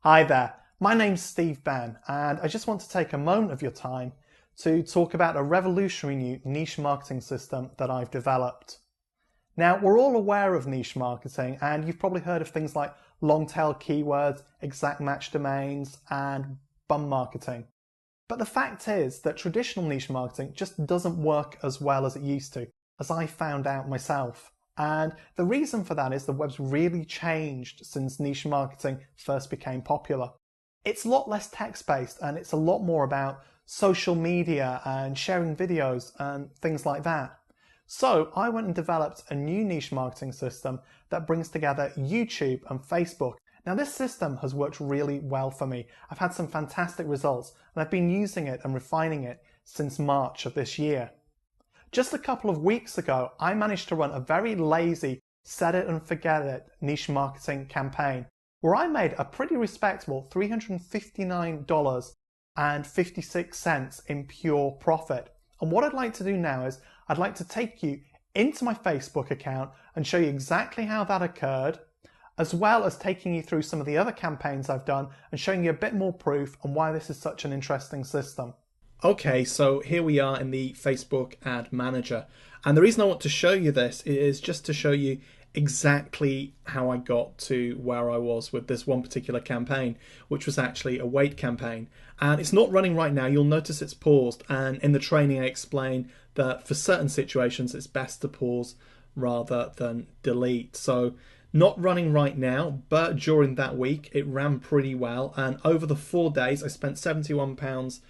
Hi there, my name's Steve Benn, and I just want to take a moment of your time to talk about a revolutionary new niche marketing system that I've developed. Now, we're all aware of niche marketing, and you've probably heard of things like long-tail keywords, exact match domains, and bum marketing. But the fact is that traditional niche marketing just doesn't work as well as it used to, as I found out myself. And the reason for that is the web's really changed since niche marketing first became popular. It's a lot less text-based and it's a lot more about social media and sharing videos and things like that. So I went and developed a new niche marketing system that brings together YouTube and Facebook. Now this system has worked really well for me. I've had some fantastic results and I've been using it and refining it since March of this year. Just a couple of weeks ago, I managed to run a very lazy set it and forget it niche marketing campaign where I made a pretty respectable $359.56 in pure profit. And what I'd like to do now is I'd like to take you into my Facebook account and show you exactly how that occurred, as well as taking you through some of the other campaigns I've done and showing you a bit more proof on why this is such an interesting system. Okay, so here we are in the Facebook Ad Manager. And the reason I want to show you this is just to show you exactly how I got to where I was with this one particular campaign, which was actually a weight campaign. And it's not running right now. You'll notice it's paused. And in the training, I explain that for certain situations, it's best to pause rather than delete. So not running right now, but during that week, it ran pretty well. And over the 4 days, I spent £71.23.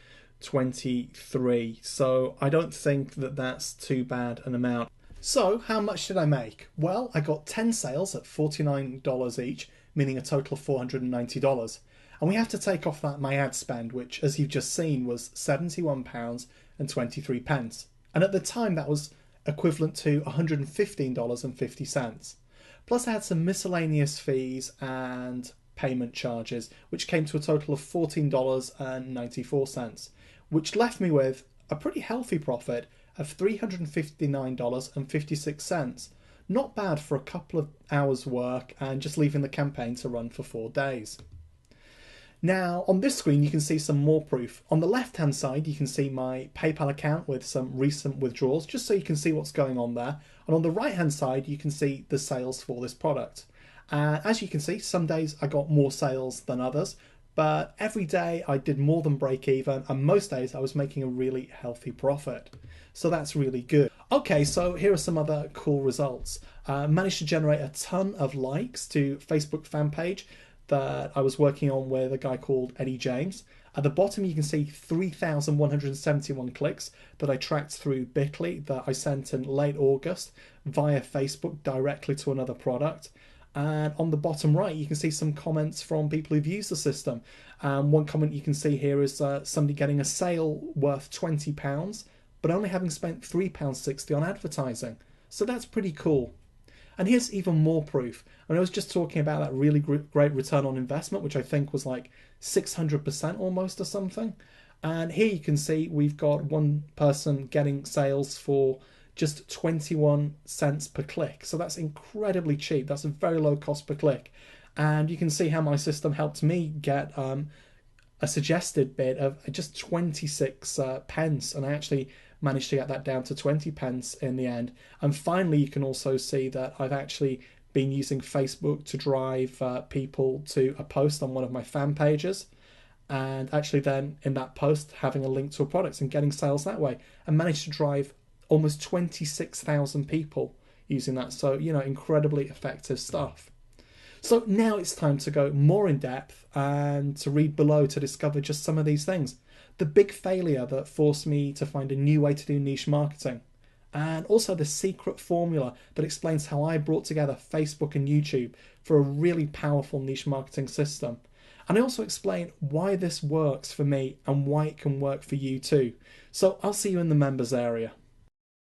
So I don't think that that's too bad an amount. So how much did I make? Well, I got 10 sales at $49 each, meaning a total of $490. And we have to take off that my ad spend, which, as you've just seen, was £71.23. And at the time, that was equivalent to $115.50. Plus, I had some miscellaneous fees and payment charges, which came to a total of $14.94, which left me with a pretty healthy profit of $359.56. Not bad for a couple of hours work and just leaving the campaign to run for 4 days. Now on this screen you can see some more proof. On the left hand side you can see my PayPal account with some recent withdrawals, just so you can see what's going on there. And on the right hand side you can see the sales for this product. As you can see, some days I got more sales than others, but every day I did more than break even, and most days I was making a really healthy profit. So that's really good. Okay, so here are some other cool results. Managed to generate a ton of likes to Facebook fan page that I was working on with a guy called Eddie James. At the bottom you can see 3,171 clicks that I tracked through Bitly that I sent in late August via Facebook directly to another product. And on the bottom right you can see some comments from people who've used the system. One comment you can see here is somebody getting a sale worth £20 but only having spent £3.60 on advertising. So that's pretty cool. And here's even more proof. I was just talking about that really great return on investment, which I think was like 600% almost or something. And here you can see we've got one person getting sales for just 21 cents per click. So that's incredibly cheap. That's a very low cost per click. And you can see how my system helped me get a suggested bid of just 26 pence. And I actually managed to get that down to 20 pence in the end. And finally, you can also see that I've actually been using Facebook to drive people to a post on one of my fan pages, and actually then in that post having a link to a product and getting sales that way, and managed to drive almost 26,000 people using that. So, you know, incredibly effective stuff. So now it's time to go more in depth and to read below to discover just some of these things. The big failure that forced me to find a new way to do niche marketing, and also the secret formula that explains how I brought together Facebook and YouTube for a really powerful niche marketing system. And I also explain why this works for me and why it can work for you too. So I'll see you in the members area.